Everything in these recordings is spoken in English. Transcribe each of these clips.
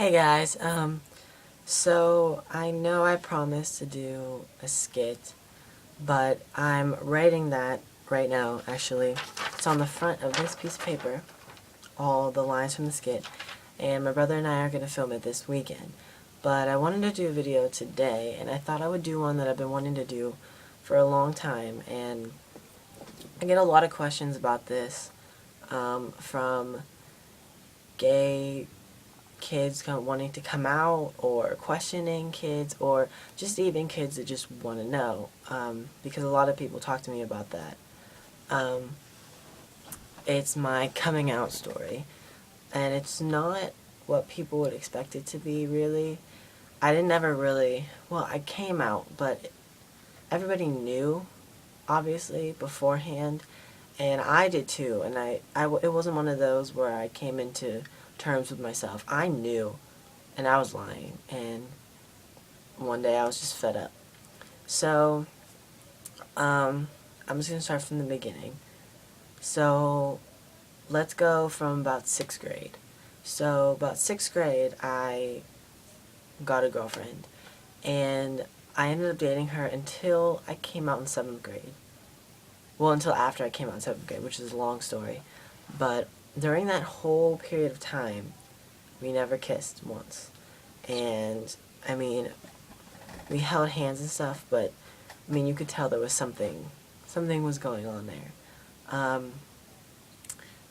Hey guys, so I know I promised to do a skit, but I'm writing that right now, actually. It's on the front of this piece of paper, all the lines from the skit, and my brother and I are going to film it this weekend. But I wanted to do a video today, and I thought I would do one that I've been wanting to do for a long time, and I get a lot of questions about this, from gay kids wanting to come out, or questioning kids, or just even kids that just want to know, because a lot of people talk to me about that. Um, it's my coming out story, and it's not what people would expect it to be, really. I didn't ever really, well, I came out, but everybody knew, obviously, beforehand, and I did too, and it wasn't one of those where I came into terms with myself. I knew, and I was lying, and one day I was just fed up. So, I'm just going to start from the beginning. So, let's go from about 6th grade. So, about 6th grade, I got a girlfriend, and I ended up dating her until I came out in 7th grade. Well, until after I came out in 7th grade, which is a long story. But during that whole period of time, we never kissed once. And, I mean, we held hands and stuff, but, I mean, you could tell there was something was going on there.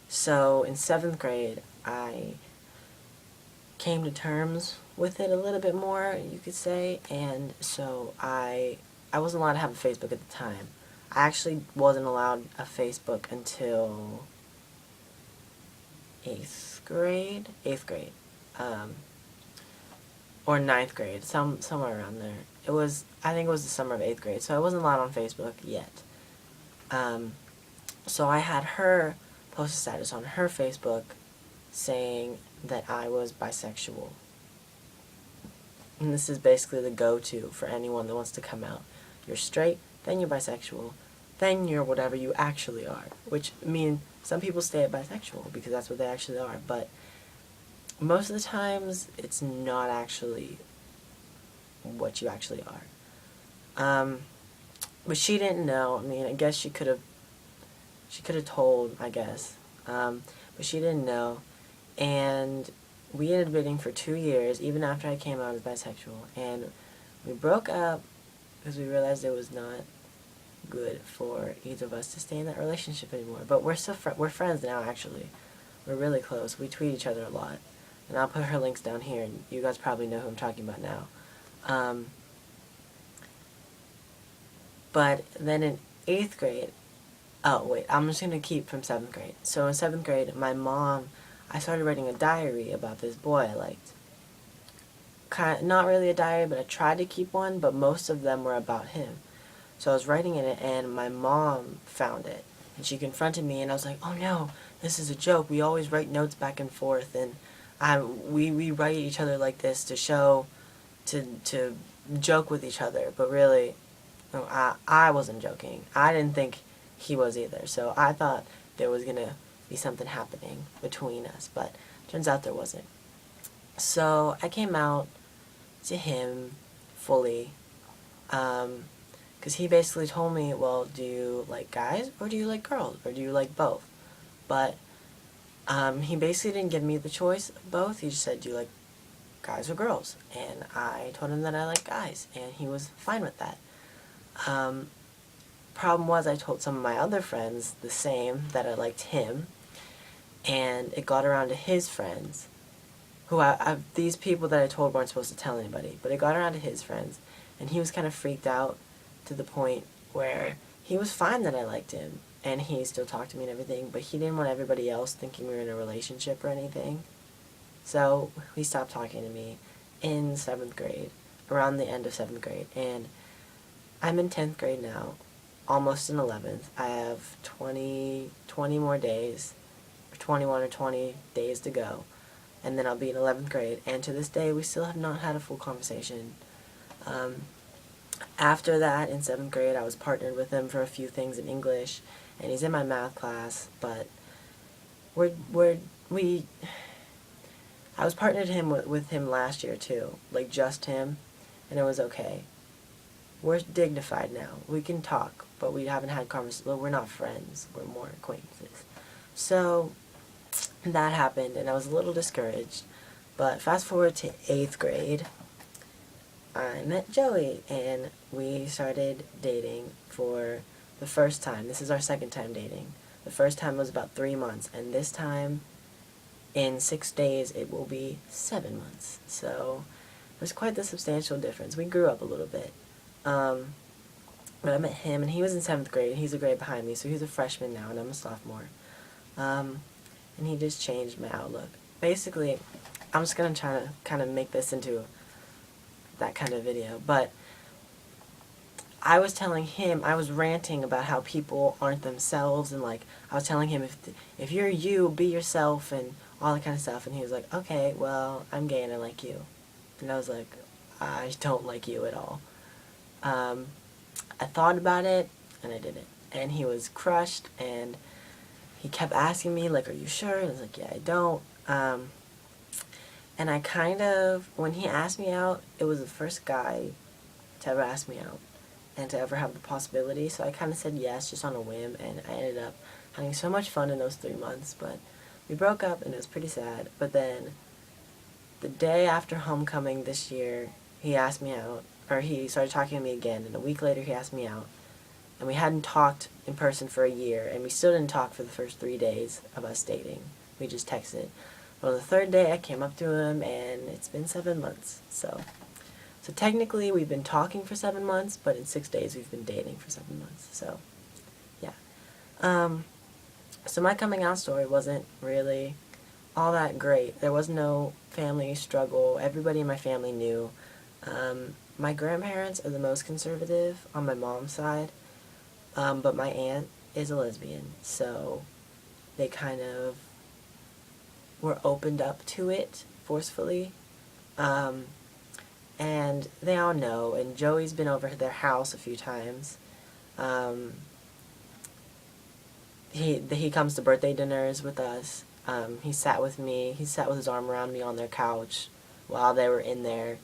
So in 7th grade, I came to terms with it a little bit more, you could say, and so I wasn't allowed to have a Facebook at the time. I actually wasn't allowed a Facebook until 8th grade, or 9th grade, somewhere around there. I think it was the summer of 8th grade, so I wasn't allowed on Facebook yet. So I had her post a status on her Facebook saying that I was bisexual. And this is basically the go-to for anyone that wants to come out. You're straight, then you're bisexual, then you're whatever you actually are. Which, I mean, some people stay at bisexual because that's what they actually are, but most of the times it's not actually what you actually are. But she didn't know. I mean, I guess she could have told, I guess. But she didn't know. And we ended up dating for 2 years, even after I came out as bisexual. And we broke up because we realized it was not good for either of us to stay in that relationship anymore. But we're still we're friends now, actually. We're really close. We tweet each other a lot. And I'll put her links down here, and you guys probably know who I'm talking about now. But then in 8th grade, oh wait, I'm just going to keep from 7th grade. So in 7th grade, I started writing a diary about this boy I liked. Not really a diary, but I tried to keep one, but most of them were about him. So I was writing in it, and my mom found it, and she confronted me, and I was like, oh no, this is a joke. We always write notes back and forth, and we write each other like this to show, to joke with each other, but really, no, I wasn't joking. I didn't think he was either, so I thought there was going to be something happening between us, but turns out there wasn't. So I came out to him fully, because he basically told me, well, do you like guys, or do you like girls, or do you like both? But he basically didn't give me the choice of both. He just said, do you like guys or girls? And I told him that I like guys, and he was fine with that. Problem was, I told some of my other friends the same, that I liked him, and it got around to his friends, who these people that I told weren't supposed to tell anybody, but it got around to his friends, and he was kind of freaked out to the point where he was fine that I liked him, and he still talked to me and everything, but he didn't want everybody else thinking we were in a relationship or anything. So he stopped talking to me in 7th grade, around the end of 7th grade, and I'm in 10th grade now, almost in 11th. I have 20 more days, or 21 or 20 days to go, and then I'll be in 11th grade, and to this day, we still have not had a full conversation. After that, in 7th grade, I was partnered with him for a few things in English, and he's in my math class, but I I was partnered with him last year too, like just him, and it was okay. We're dignified now. We can talk, but we haven't had conversations. Well, we're not friends. We're more acquaintances. So that happened, and I was a little discouraged. But fast forward to 8th grade, I met Joey, and we started dating for the first time. This is our second time dating. The first time was about 3 months, and this time, in 6 days, it will be 7 months. So it was quite the substantial difference. We grew up a little bit. But I met him, and he was in 7th grade, and he's a grade behind me, so he's a freshman now, and I'm a sophomore. And he just changed my outlook. Basically, I'm just going to try to kind of make this into that kind of video, but I was telling him, I was ranting about how people aren't themselves, and like, I was telling him, if you're you, be yourself, and all that kind of stuff, and he was like, okay, well, I'm gay and I like you. And I was like, I don't like you at all. I thought about it, and I didn't. And he was crushed, and he kept asking me, like, are you sure? And I was like, yeah, I don't. And I kind of, when he asked me out, it was the first guy to ever ask me out and to ever have the possibility. So I kind of said yes, just on a whim, and I ended up having so much fun in those 3 months. But we broke up, and it was pretty sad. But then the day after homecoming this year, he asked me out, or he started talking to me again, and a week later he asked me out. And we hadn't talked in person for a year, and we still didn't talk for the first 3 days of us dating. We just texted. Well, the third day I came up to him, and it's been 7 months. So technically we've been talking for 7 months, but in 6 days we've been dating for 7 months. So, yeah. So my coming out story wasn't really all that great. There was no family struggle. Everybody in my family knew. My grandparents are the most conservative on my mom's side, but my aunt is a lesbian, so they kind of were opened up to it forcefully, and they all know, and Joey's been over to their house a few times. He comes to birthday dinners with us. He sat with me. He sat with his arm around me on their couch while they were in there.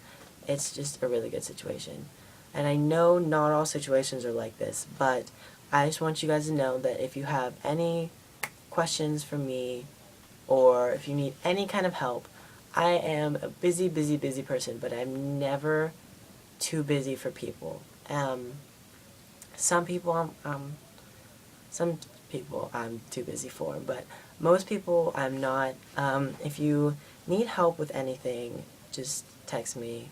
It's just a really good situation. And I know not all situations are like this, but I just want you guys to know that if you have any questions for me, or if you need any kind of help, I am a busy, busy, busy person, but I'm never too busy for people. Some people I'm too busy for, but most people I'm not. If you need help with anything, just text me.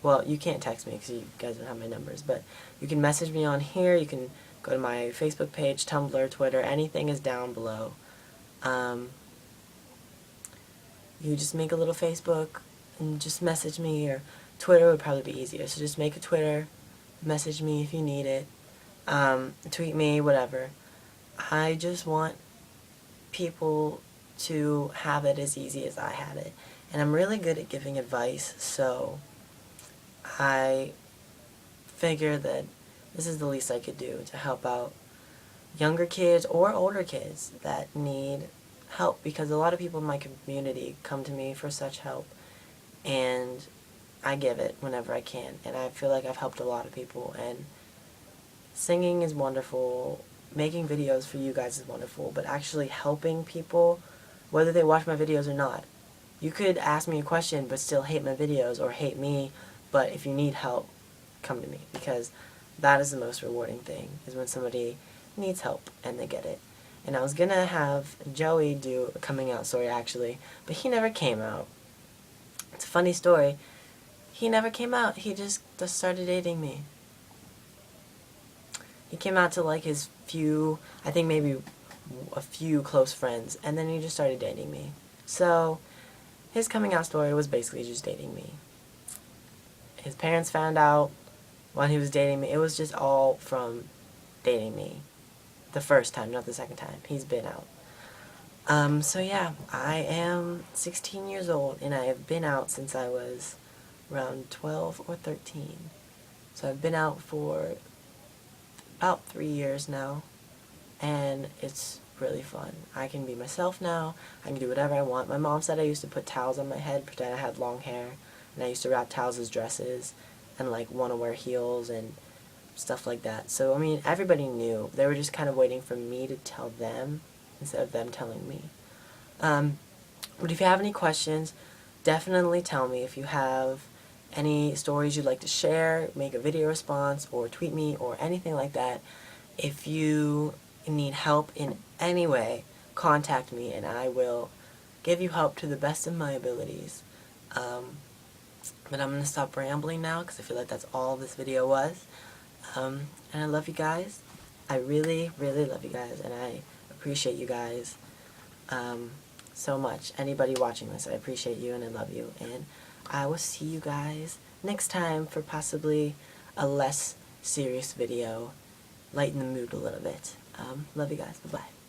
Well, you can't text me because you guys don't have my numbers, but you can message me on here. You can go to my Facebook page, Tumblr, Twitter. Anything is down below. You just make a little Facebook and just message me, or Twitter would probably be easier. So just make a Twitter, message me if you need it, tweet me, whatever. I just want people to have it as easy as I had it. And I'm really good at giving advice, so I figure that this is the least I could do to help out younger kids or older kids that need help, because a lot of people in my community come to me for such help, and I give it whenever I can, and I feel like I've helped a lot of people. And singing is wonderful, making videos for you guys is wonderful, but actually helping people, whether they watch my videos or not. You could ask me a question but still hate my videos or hate me, but if you need help, come to me, because that is the most rewarding thing, is when somebody needs help and they get it. And I was gonna have Joey do a coming out story actually, but he never came out. It's a funny story. He never came out. He just started dating me. He came out to like his few, I think maybe a few close friends, and then he just started dating me. So his coming out story was basically just dating me. His parents found out when he was dating me. It was just all from dating me. The first time, not the second time. He's been out. So yeah, I am 16 years old, and I have been out since I was around 12 or 13. So I've been out for about 3 years now, and it's really fun. I can be myself now. I can do whatever I want. My mom said I used to put towels on my head, pretend I had long hair, and I used to wrap towels as dresses and like want to wear heels and stuff like that. So I mean, everybody knew. They were just kind of waiting for me to tell them instead of them telling me. But if you have any questions, definitely tell me. If you have any stories you'd like to share, make a video response or tweet me or anything like that. If you need help in any way, contact me and I will give you help to the best of my abilities. But I'm going to stop rambling now because I feel like that's all this video was. And I love you guys. I really, really love you guys, and I appreciate you guys so much. Anybody watching this, I appreciate you and I love you. And I will see you guys next time for possibly a less serious video. Lighten the mood a little bit. Love you guys. Bye-bye.